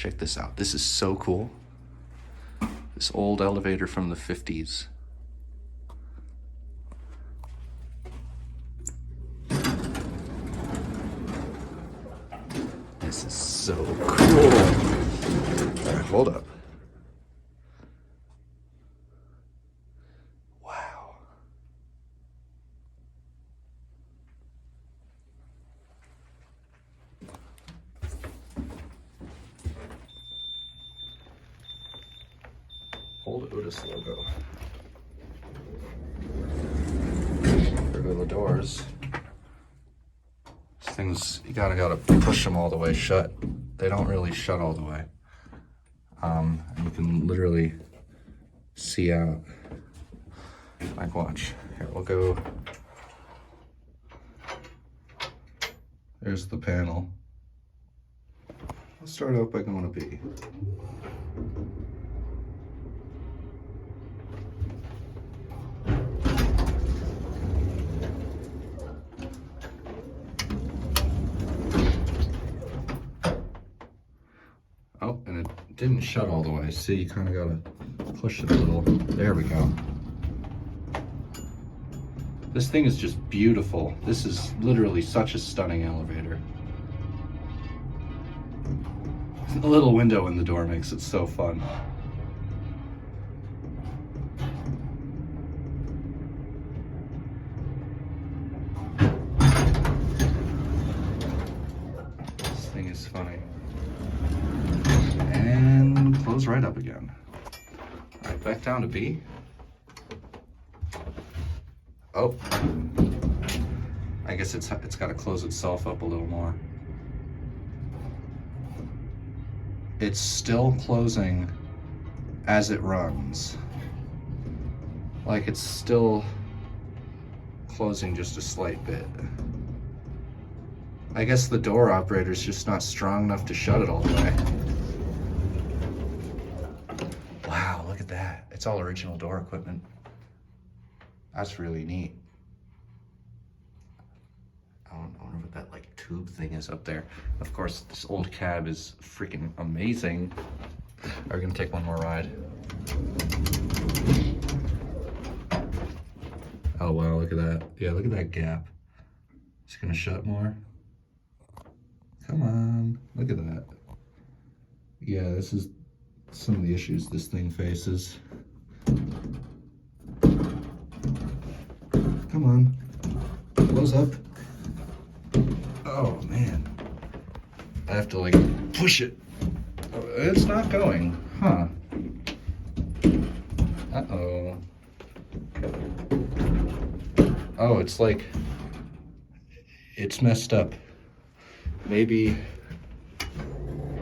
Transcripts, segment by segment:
Check this out. This is so cool. This old elevator from the 50s. This is so cool. All right, hold up. Wow. Old Otis logo. There go the doors. These things, you gotta push them all the way shut. They don't really shut all the way. And you can literally see out. Like, watch. Here, we'll go. There's the panel. I'll start out by going to B. Oh, and it didn't shut all the way. See, you kind of gotta push it a little. There we go. This thing is just beautiful. This is literally such a stunning elevator. The little window in the door makes it so fun. This thing is funny. And close right up again. All right, back down to B. Oh, I guess it's got to close itself up a little more. It's still closing as it runs. Like it's still closing just a slight bit. I guess the door operator's just not strong enough to shut it all the way. Wow, look at that. It's all original door equipment. That's really neat. I wonder what that like tube thing is up there. Of course, this old cab is freaking amazing. Are we gonna take one more ride? Oh wow, look at that. Yeah, look at that gap. It's gonna shut more. Come on, look at that. Yeah, this is some of the issues this thing faces. Come on, close up. Oh man, I have to like push it. Oh, it's not going, huh? Uh-oh. Oh, it's like, it's messed up. Maybe,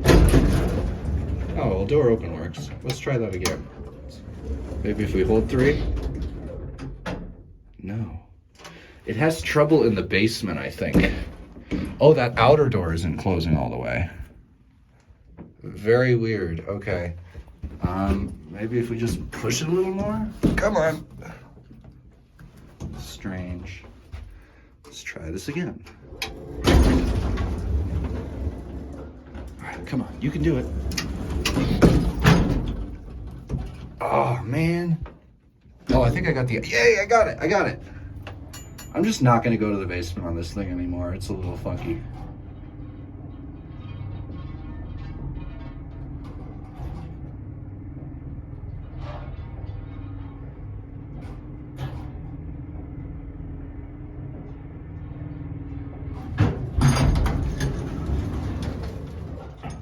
oh, well, door open works. Let's try that again. Maybe if we hold 3. No. It has trouble in the basement, I think. Oh, that outer door isn't closing all the way. Very weird. Okay. Maybe if we just push it a little more? Come on. Strange. Let's try this again. All right, come on. You can do it. Oh, man. Oh, I think I got the... Yay, I got it. I got it. I'm just not going to go to the basement on this thing anymore. It's a little funky.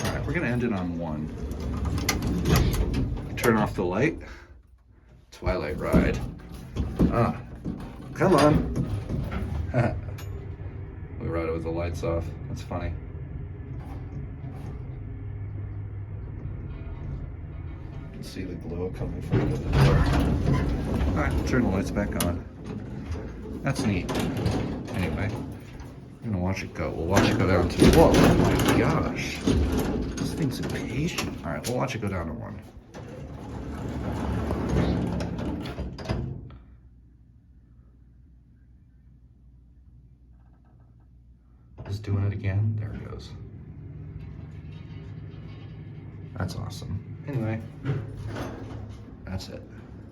All right, we're going to end it on 1. Turn off the light. Twilight ride. Ah, come on. We ride it with the lights off. That's funny. You can see the glow coming from the door. All right, we'll turn the lights back on. That's neat. Anyway, we're gonna watch it go. We'll watch it go down to, whoa, oh my gosh. This thing's impatient. All right, we'll watch it go down to 1. Just doing it again. There it goes. That's awesome. Anyway, that's it.